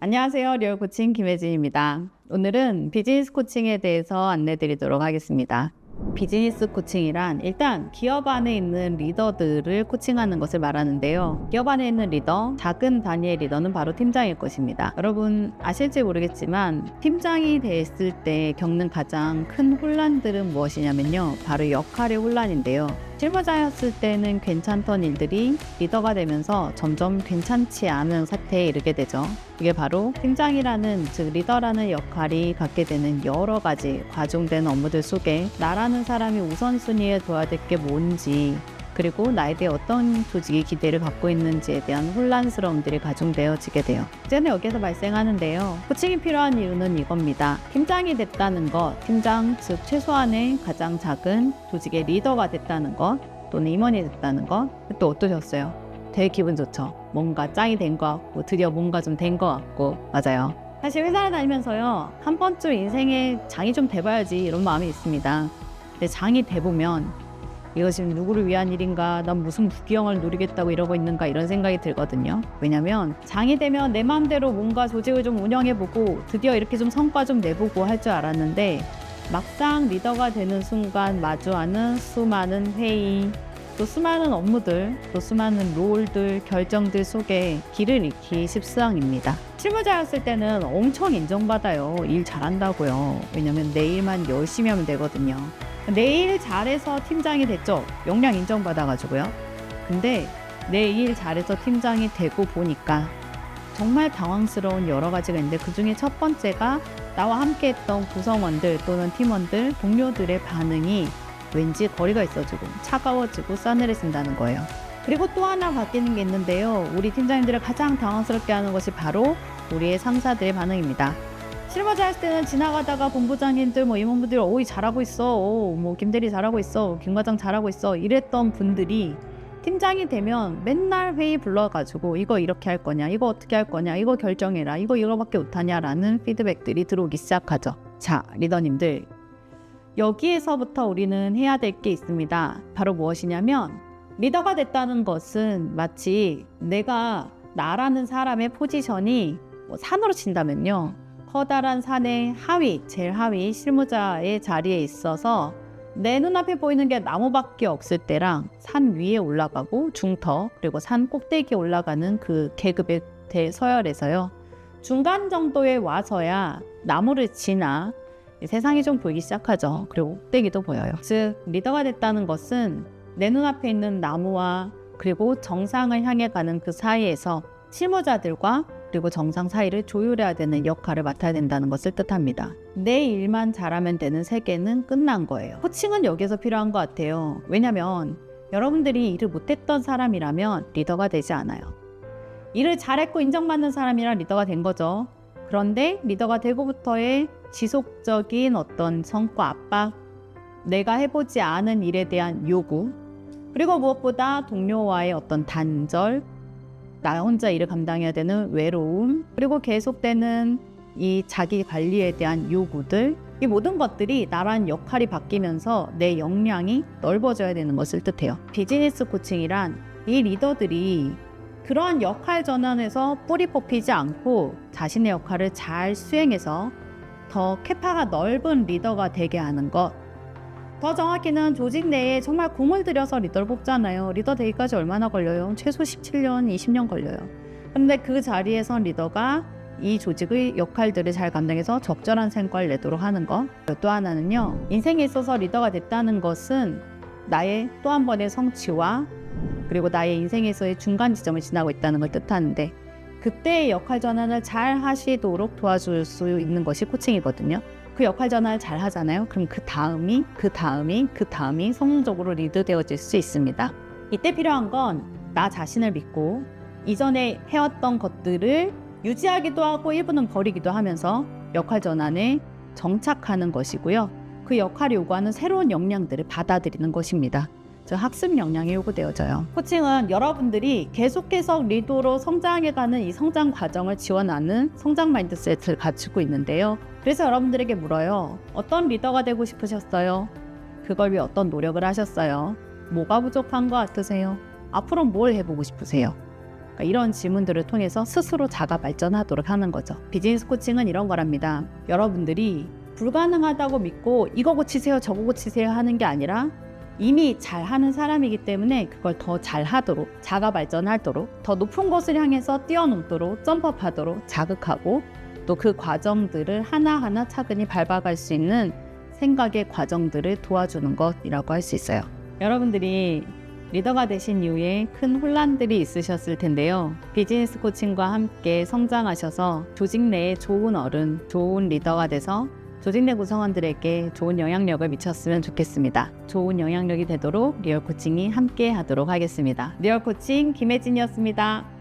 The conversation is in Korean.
안녕하세요. 리얼 코칭 김혜진입니다. 오늘은 비즈니스 코칭에 대해서 안내드리도록 하겠습니다. 비즈니스 코칭이란 일단 기업 안에 있는 리더들을 코칭하는 것을 말하는데요. 기업 안에 있는 리더, 작은 단위의 리더는 바로 팀장일 것입니다. 여러분 아실지 모르겠지만 팀장이 됐을 때 겪는 가장 큰 혼란들은 무엇이냐면요. 바로 역할의 혼란인데요. 실무자였을 때는 괜찮던 일들이 리더가 되면서 점점 괜찮지 않은 사태에 이르게 되죠. 이게 바로 팀장이라는, 즉 리더라는 역할이 갖게 되는 여러 가지 과중된 업무들 속에 나라는 사람이 우선순위에 둬야 될 게 뭔지, 그리고 나에 대해 어떤 조직이 기대를 갖고 있는지에 대한 혼란스러움들이 가중되어지게 돼요. 이제는 여기서 발생하는데요. 코칭이 필요한 이유는 이겁니다. 팀장이 됐다는 것, 팀장 즉 최소한의 가장 작은 조직의 리더가 됐다는 것, 또는 임원이 됐다는 것, 또 어떠셨어요? 되게 기분 좋죠. 뭔가 짱이 된 것 같고 드디어 뭔가 좀 된 것 같고. 맞아요. 사실 회사를 다니면서요, 한 번쯤 인생에 장이 좀 돼봐야지 이런 마음이 있습니다. 근데 장이 돼보면 이거 지금 누구를 위한 일인가, 난 무슨 부귀영화를 누리겠다고 이러고 있는가, 이런 생각이 들거든요. 왜냐면 장이 되면 내 마음대로 뭔가 조직을 좀 운영해보고 드디어 이렇게 좀 성과 좀 내보고 할 줄 알았는데, 막상 리더가 되는 순간 마주하는 수많은 회의, 또 수많은 업무들, 또 수많은 롤들, 결정들 속에 길을 잃기 십수왕입니다. 실무자였을 때는 엄청 인정받아요. 일 잘한다고요. 왜냐면 내 일만 열심히 하면 되거든요. 내 일 잘해서 팀장이 됐죠. 역량 인정받아가지고요. 근데 내 일 잘해서 팀장이 되고 보니까 정말 당황스러운 여러 가지가 있는데, 그 중에 첫 번째가 나와 함께 했던 구성원들 또는 팀원들, 동료들의 반응이 왠지 거리가 있어지고 차가워지고 싸늘해진다는 거예요. 그리고 또 하나 바뀌는 게 있는데요. 우리 팀장님들을 가장 당황스럽게 하는 것이 바로 우리의 상사들의 반응입니다. 실무자 할 때는 지나가다가 본부장님들, 임원분들, 오이 잘하고 있어, 김대리 잘하고 있어, 김 과장 잘하고 있어, 이랬던 분들이 팀장이 되면 맨날 회의 불러가지고 이거 이렇게 할 거냐, 이거 어떻게 할 거냐, 이거 결정해라, 이거밖에 못하냐 라는 피드백들이 들어오기 시작하죠. 자, 리더님들, 여기에서부터 우리는 해야 될 게 있습니다. 바로 무엇이냐면, 리더가 됐다는 것은 마치 내가 나라는 사람의 포지션이 산으로 친다면요, 커다란 산의 하위, 제일 하위 실무자의 자리에 있어서 내 눈앞에 보이는 게 나무밖에 없을 때랑 산 위에 올라가고 중터, 그리고 산 꼭대기에 올라가는 그 계급의 대서열에서요, 중간 정도에 와서야 나무를 지나 세상이 좀 보이기 시작하죠. 그리고 꼭대기도 보여요. 즉 리더가 됐다는 것은 내 눈앞에 있는 나무와 그리고 정상을 향해 가는 그 사이에서 실무자들과 그리고 정상 사이를 조율해야 되는 역할을 맡아야 된다는 것을 뜻합니다. 내 일만 잘하면 되는 세계는 끝난 거예요. 코칭은 여기서 필요한 것 같아요. 왜냐면 여러분들이 일을 못했던 사람이라면 리더가 되지 않아요. 일을 잘했고 인정받는 사람이라 리더가 된 거죠. 그런데 리더가 되고부터의 지속적인 어떤 성과 압박, 내가 해보지 않은 일에 대한 요구, 그리고 무엇보다 동료와의 어떤 단절, 나 혼자 일을 감당해야 되는 외로움, 그리고 계속되는 이 자기 관리에 대한 요구들, 이 모든 것들이 나란 역할이 바뀌면서 내 역량이 넓어져야 되는 것을 뜻해요. 비즈니스 코칭이란 이 리더들이 그러한 역할 전환에서 뿌리 뽑히지 않고 자신의 역할을 잘 수행해서 더 캐파가 넓은 리더가 되게 하는 것, 더 정확히는 조직 내에 정말 공을 들여서 리더를 뽑잖아요. 리더 되기까지 얼마나 걸려요? 최소 17년, 20년 걸려요. 그런데 그 자리에선 리더가 이 조직의 역할들을 잘 감당해서 적절한 성과를 내도록 하는 것. 또 하나는요, 인생에 있어서 리더가 됐다는 것은 나의 또 한 번의 성취와 그리고 나의 인생에서의 중간 지점을 지나고 있다는 걸 뜻하는데, 그때의 역할 전환을 잘 하시도록 도와줄 수 있는 것이 코칭이거든요. 그 역할 전환을 잘 하잖아요. 그럼 그 다음이 성공적으로 리드되어질 수 있습니다. 이때 필요한 건 나 자신을 믿고 이전에 해왔던 것들을 유지하기도 하고 일부는 버리기도 하면서 역할 전환에 정착하는 것이고요. 그 역할이 요구하는 새로운 역량들을 받아들이는 것입니다. 즉 학습 역량이 요구되어져요. 코칭은 여러분들이 계속해서 리더로 성장해가는 이 성장 과정을 지원하는 성장 마인드셋을 갖추고 있는데요. 그래서 여러분들에게 물어요. 어떤 리더가 되고 싶으셨어요? 그걸 위해 어떤 노력을 하셨어요? 뭐가 부족한 것 같으세요? 앞으로 뭘 해보고 싶으세요? 그러니까 이런 질문들을 통해서 스스로 자가 발전하도록 하는 거죠. 비즈니스 코칭은 이런 거랍니다. 여러분들이 불가능하다고 믿고 이거 고치세요 저거 고치세요 하는 게 아니라 이미 잘하는 사람이기 때문에 그걸 더 잘하도록, 자가 발전하도록, 더 높은 곳을 향해서 뛰어넘도록, 점프업하도록 자극하고 또 그 과정들을 하나하나 차근히 밟아갈 수 있는 생각의 과정들을 도와주는 것이라고 할 수 있어요. 여러분들이 리더가 되신 이후에 큰 혼란들이 있으셨을 텐데요. 비즈니스 코칭과 함께 성장하셔서 조직 내에 좋은 어른, 좋은 리더가 돼서 조직 내 구성원들에게 좋은 영향력을 미쳤으면 좋겠습니다. 좋은 영향력이 되도록 리얼 코칭이 함께 하도록 하겠습니다. 리얼 코칭 김혜진이었습니다.